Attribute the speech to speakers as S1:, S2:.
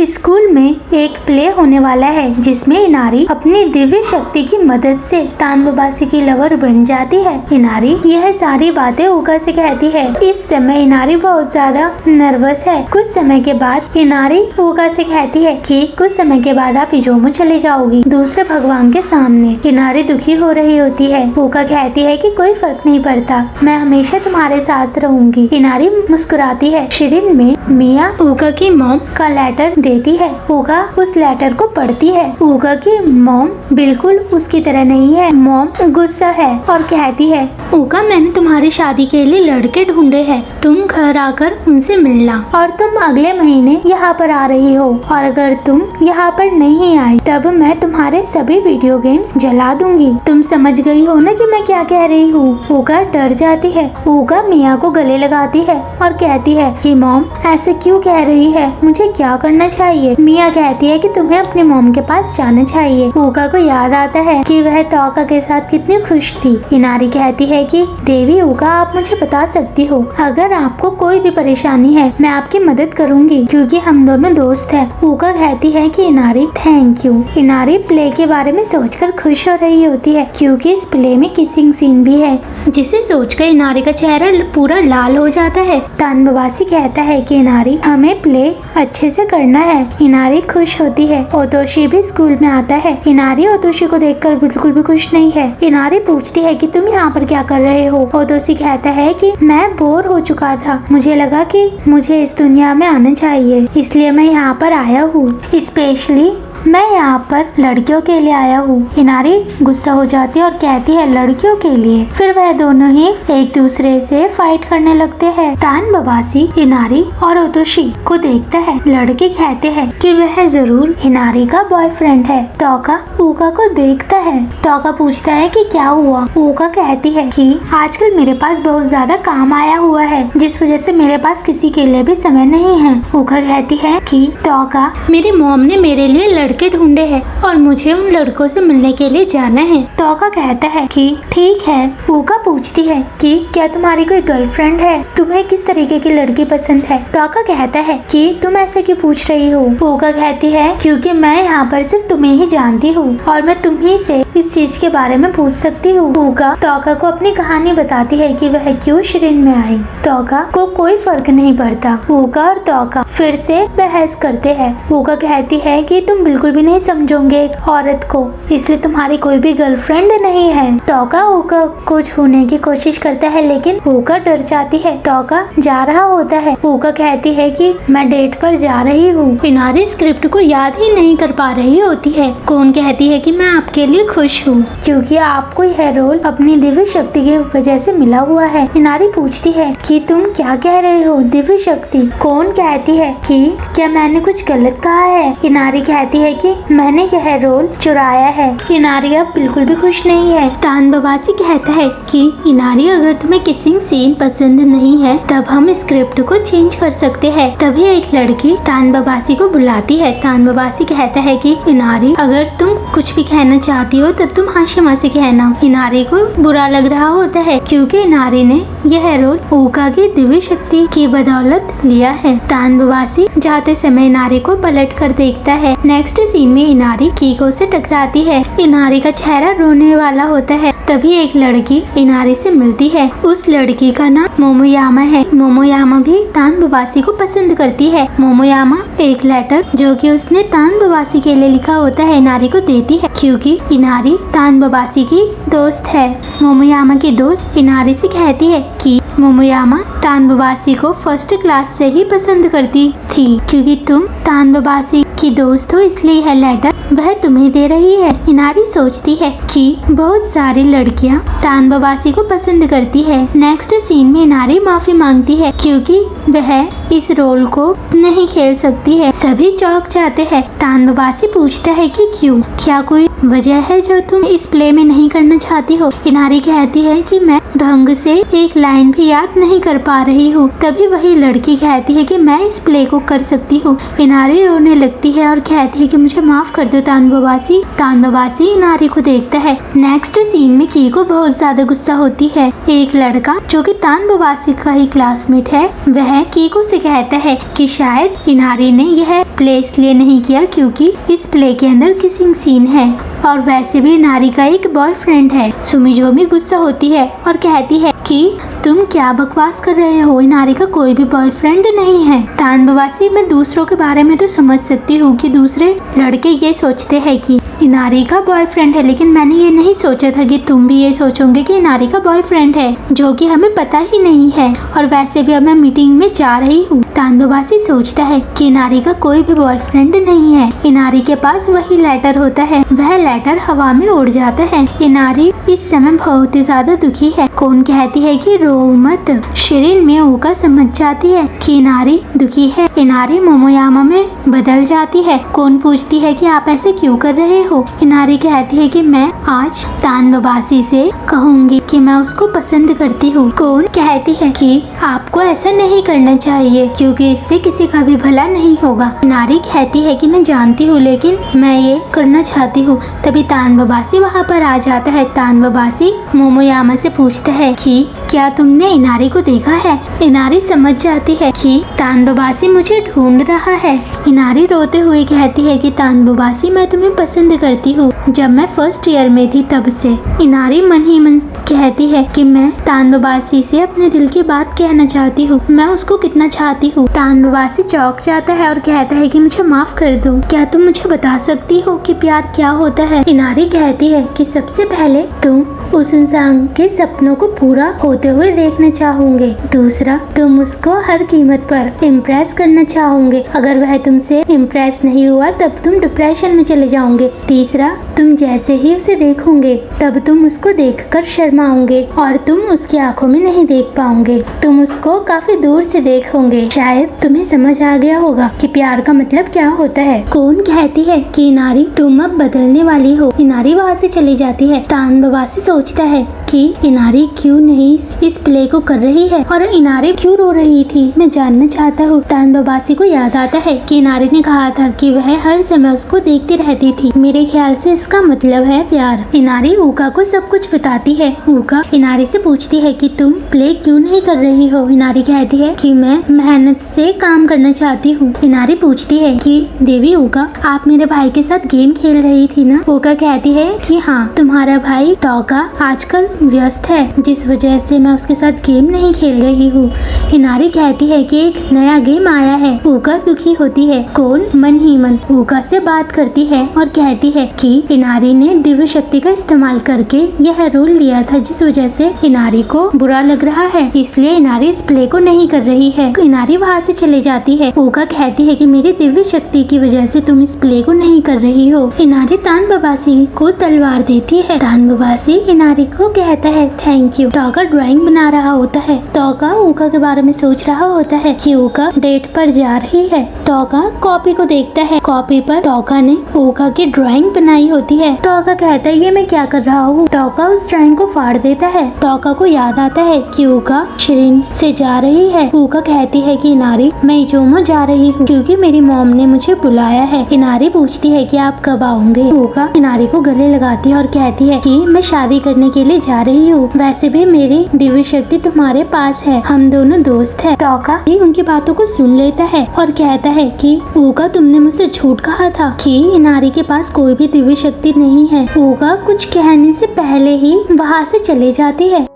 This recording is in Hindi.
S1: स्कूल में एक प्ले होने वाला है जिसमें इनारी अपनी दिव्य शक्ति की मदद से तानबाबासी की लवर बन जाती है। इनारी यह सारी बातें ऊका से कहती है। इस समय इनारी बहुत ज्यादा नर्वस है। कुछ समय के बाद इनारी ऊका से कहती है कि कुछ समय के बाद आप इजोमो चले जाओगी दूसरे भगवान के सामने। इनारी दुखी हो रही होती है। ऊका कहती है कि कोई फर्क नहीं पड़ता, मैं हमेशा तुम्हारे साथ रहूंगी। इनारी मुस्कुराती है। शिरिन में मिया ऊका की मॉम का लेटर देती है। ऊका उस लेटर को पढ़ती है। ऊका की मॉम बिल्कुल उसकी तरह नहीं है। मॉम गुस्सा है और कहती है, ऊका मैंने तुम्हारी शादी के लिए लड़के ढूंढे हैं, तुम घर आकर उनसे मिलना और तुम अगले महीने यहाँ पर आ रही हो और अगर तुम यहाँ पर नहीं आई तब मैं तुम्हारे सभी वीडियो गेम्स जला दूंगी। तुम समझ गई हो ना कि मैं क्या कह रही हूँ। ऊका डर जाती है। ऊका मिया को गले लगाती है और कहती है कि मॉम ऐसे क्यों कह रही है, मुझे क्या करना चाहिए। मिया कहती है कि तुम्हें अपनी मॉम के पास जाना चाहिए। ऊका को याद आता है कि वह तोका के साथ कितनी खुश थी। इनारी कहती है कि देवी ऊका आप मुझे बता सकती हो, अगर आपको कोई भी परेशानी है मैं आपकी मदद करूंगी क्योंकि हम दोनों दोस्त हैं। ऊका कहती है कि Inari thank you. Inari play के बारे में सोचकर खुश हो रही होती है क्योंकि इस प्ले में किसिंग सीन भी है जिसे सोचकर इनारी का चेहरा पूरा लाल हो जाता है। तानबाबासी कहता है कि इनारी हमें प्ले अच्छे से करना है। इनारी खुश होती है। ओतोशी भी स्कूल में आता है। इनारी ओतोशी को देखकर बिल्कुल भी खुश नहीं है। इनारी पूछती है कि तुम यहाँ पर क्या कर रहे हो। ओतोशी कहता है कि मैं बोर हो चुका था, मुझे लगा कि मुझे इस दुनिया में आना चाहिए इसलिए मैं यहाँ पर आया हूँ। स्पेशली मैं यहाँ पर लड़कियों के लिए आया हूँ। इनारी गुस्सा हो जाती है और कहती है लड़कियों के लिए। फिर वह दोनों ही एक दूसरे से फाइट करने लगते हैं। तानबाबासी इनारी और ओतोशी को देखता है। लड़के कहते हैं कि वह जरूर इनारी का बॉयफ्रेंड है। तोका ऊका को देखता है। तोका पूछता है कि क्या हुआ। ऊका कहती है कि आजकल मेरे पास बहुत ज्यादा काम आया हुआ है जिस वजह से मेरे पास किसी के लिए भी समय नहीं है। ऊका कहती है कि तोका मेरी मॉम ने मेरे लिए लड़के ढूंढे हैं और मुझे उन लड़कों से मिलने के लिए जाना है। तोका कहता है कि ठीक है। ऊका पूछती है कि क्या तुम्हारी कोई गर्लफ्रेंड है, तुम्हें किस तरीके की लड़की पसंद है। तोका कहता है कि तुम ऐसे क्यों पूछ रही हो। ऊका कहती है क्योंकि मैं यहाँ पर सिर्फ तुम्हें ही जानती हूँ और मैं तुम्ही से इस चीज के बारे में पूछ सकती हूँ। ऊका तोका को अपनी कहानी बताती है कि वह क्यों शिरिन में आई। तोका को कोई फर्क नहीं पड़ता। ऊका और तोका फिर से बहस करते हैं। ऊका कहती है कि तुम बिल्कुल भी नहीं समझोगे एक औरत को, इसलिए तुम्हारी कोई भी गर्लफ्रेंड नहीं है। तोका ऊका को छूने की कोशिश करता है लेकिन ऊका डर जाती है। तोका जा रहा होता है। ऊका कहती है कि मैं डेट पर जा रही हूँ। इनारी स्क्रिप्ट को याद ही नहीं कर पा रही होती है। कौन कहती है कि मैं आपके लिए खुश हूँ क्योंकि आपको यह रोल अपनी दिव्य शक्ति की वजह से मिला हुआ है। इनारी पूछती है कि तुम क्या कह रहे हो दिव्य शक्ति। कौन कहती है कि क्या मैंने कुछ गलत कहा है। इनारी कहती है कि मैंने यह रोल चुराया है। इनारी अब बिल्कुल भी खुश नहीं है। तानबाबासी कहता है कि इनारी अगर तुम्हें किसिंग सीन पसंद नहीं है तब हम स्क्रिप्ट को चेंज कर सकते हैं। तभी एक लड़की तानबाबासी को बुलाती है। तानबाबासी कहता है कि इनारी अगर तुम कुछ भी कहना चाहती हो तब तुम हाशिमा से कहना। इनारी को बुरा लग रहा होता है क्योंकि इनारी ने यह रोल ऊका की दिव्य शक्ति की बदौलत लिया है। तानबाबासी जाते समय इनारी को पलट कर देखता है। नेक्स्ट सीन में इनारी कीको से टकराती है। इनारी का चेहरा रोने वाला होता है। तभी एक लड़की इनारी से मिलती है। उस लड़की का नाम मोमोयामा है। मोमोयामा भी तानबाबासी को पसंद करती है। मोमोयामा एक लेटर जो कि उसने तानबाबासी के लिए लिखा होता है इनारी को देती है क्योंकि इनारी तानबाबासी की दोस्त है। मोमोयामा की दोस्त इनारी से कहती है कि मोमोयामा तानबाबासी को फर्स्ट क्लास से ही पसंद करती थी क्योंकि तुम तानबाबासी की दोस्त हो इसलिए यह लेटर वह तुम्हें दे रही है। इनारी सोचती है कि बहुत सारी लड़कियां तानबाबासी को पसंद करती है। नेक्स्ट सीन में इनारी माफी मांगती है क्योंकि वह इस रोल को नहीं खेल सकती है। सभी चौंक जाते हैं। तानबाबासी पूछता है कि क्यों, क्या कोई वजह है जो तुम इस प्ले में नहीं करना चाहती हो। इनारी कहती है कि मैं ढंग से एक लाइन भी याद नहीं कर पा रही हूँ। तभी वही लड़की कहती है कि मैं इस प्ले को कर सकती हूँ। इनारी रोने लगती है और कहती है कि मुझे माफ कर दो तानबाबासी। तानबाबासी इनारी को देखता है। नेक्स्ट सीन में कीको बहुत ज्यादा गुस्सा होती है। एक लड़का जो कि तानबाबासी का ही क्लासमेट है वह वह कीको से कहता है कि शायद इनारी ने यह प्ले इसलिए नहीं किया क्योंकि इस प्ले के अंदर किसिंग सीन है और वैसे भी इनारी का एक बॉयफ्रेंड है। सुमिजोमी गुस्सा होती है और कहती है कि तुम क्या बकवास कर रहे हो, इनारी का कोई भी बॉयफ्रेंड नहीं है। तानबाबासी, मैं दूसरों के बारे में तो समझ सकती हूँ कि दूसरे लड़के ये सोचते हैं कि इनारी का बॉयफ्रेंड है, लेकिन मैंने ये नहीं सोचा था कि तुम भी ये सोचोगे कि इनारी का बॉयफ्रेंड है, जो कि हमें पता ही नहीं है। और वैसे भी अब मैं मीटिंग में जा रही हूँ। तानबाबासी सोचता है कि इनारी का कोई भी बॉयफ्रेंड नहीं है। इनारी के पास वही लेटर होता है, वह लेटर हवा में उड़ जाता है। इनारी इस समय बहुत ही ज्यादा दुखी है। कौन कहती है कि रो मत। शिरीन मियाओका समझ जाती है कि इनारी दुखी है। इनारी मोमोयामा में बदल जाती है। कौन पूछती है कि आप ऐसे क्यों कर रहे हो। इनारी कहती है कि मैं आज तानबाबासी से कहूंगी कि मैं उसको पसंद करती हूँ। कौन कहती है कि आपको ऐसा नहीं करना चाहिए क्योंकि इससे किसी का भी भला नहीं होगा। इनारी कहती है कि मैं जानती हूँ लेकिन मैं ये करना चाहती हूँ। तभी तानबाबासी वहाँ पर आ जाता है। तानबाबासी मोमोयामा से पूछता है कि क्या तुमने इनारी को देखा है। इनारी समझ जाती है कि तानबाबासी मुझे ढूंढ रहा है। इनारी रोते हुए कहती है कि तानबाबासी, मैं तुम्हें पसंद करती हूँ। जब मैं फर्स्ट ईयर में थी तब से। इनारी मन ही मन कहती है कि मैं तानबाबासी से अपने दिल की बात कहना चाहती हूँ, मैं उसको कितना चाहती हूँ। तानबाबासी चौंक जाता है और कहता है कि मुझे माफ कर दो, क्या तुम मुझे बता सकती हो कि प्यार क्या होता है। इनारी कहती है कि सबसे पहले तुम उस इंसान के सपनों को पूरा होते हुए देखना चाहोगे। दूसरा, तुम उसको हर कीमत पर इम्प्रेस करना चाहोगे। अगर वह तुमसे इम्प्रेस नहीं हुआ तब तुम डिप्रेशन में चले जाओगे। तीसरा, तुम जैसे ही उसे देखोगे तब तुम उसको देखकर शर्माओगे और तुम उसकी आंखों में नहीं देख पाओगे। तुम उसको काफी दूर से देखोगे। शायद तुम्हें समझ आ गया होगा कि प्यार का मतलब क्या होता है। कौन कहती है कि इनारी तुम अब बदलने वाली हो। इनारी वहाँ से चली जाती है। तानबाबासी सोचता है कि इनारी क्यों नहीं इस प्ले को कर रही है और इनारी क्यों रो रही थी, मैं जानना चाहता हूँ। तानबाबासी को याद आता है कि इनारी ने कहा था कि वह हर समय उसको देखती रहती थी। मेरे ख्याल से इसका मतलब है प्यार। इनारी ऊका को सब कुछ बताती है। ऊका इनारी से पूछती है कि तुम प्ले क्यों नहीं कर रही हो। इनारी कहती है कि मैं मेहनत से काम करना चाहती हूँ। इनारी पूछती है कि देवी ऊका, आप मेरे भाई के साथ गेम खेल रही थी ना। ऊका कहती है कि हाँ, तुम्हारा भाई तोका आजकल व्यस्त है जिस वजह से मैं उसके साथ गेम नहीं खेल रही हूँ। इनारी कहती है कि एक नया गेम आया है। ऊका दुखी होती है। कौन मन ही मन ऊका से बात करती है और कहती है कि इनारी ने दिव्य शक्ति का इस्तेमाल करके यह रोल लिया था जिस वजह से इनारी को बुरा लग रहा है, इसलिए इनारी इस प्ले को नहीं कर रही है। इनारी वहाँ से चले जाती है। ऊका कहती है कि मेरी दिव्य शक्ति की वजह से तुम इस प्ले को नहीं कर रही हो। इनारी तानबाबासी को तलवार देती है। तानबाबासी इनारी को कहता है थैंक यू। तोका ड्राइंग बना रहा होता है। तोका ऊका के बारे में सोच रहा होता है कि ऊका डेट पर जा रही है। तोका कॉपी को देखता है। कॉपी पर तोका ने ऊका की ड्राइंग बनाई होती है। तोका कहता है ये मैं क्या कर रहा हूँ। तोका उस ड्राइंग को फाड़ देता है। तोका को याद आता है कि ऊका शिरीन से जा रही है। ऊका कहती है कि इनारी, मैं इजोमो जा रही हूँ क्योंकि मेरी मॉम ने मुझे बुलाया है। इनारी पूछती है कि आप कब आओगे। ऊका इनारी को गले लगाती है और कहती है कि मैं शादी करने के लिए जा रही हूँ। वैसे भी मेरी दिव्य शक्ति तुम्हारे पास है, हम दोनों दोस्त हैं। तोका उनकी बातों को सुन लेता है और कहता है कि ऊका, तुमने मुझसे झूठ कहा था कि इनारी के पास कोई भी दिव्य शक्ति नहीं है। ऊका कुछ कहने से पहले ही वहाँ से चले जाती है।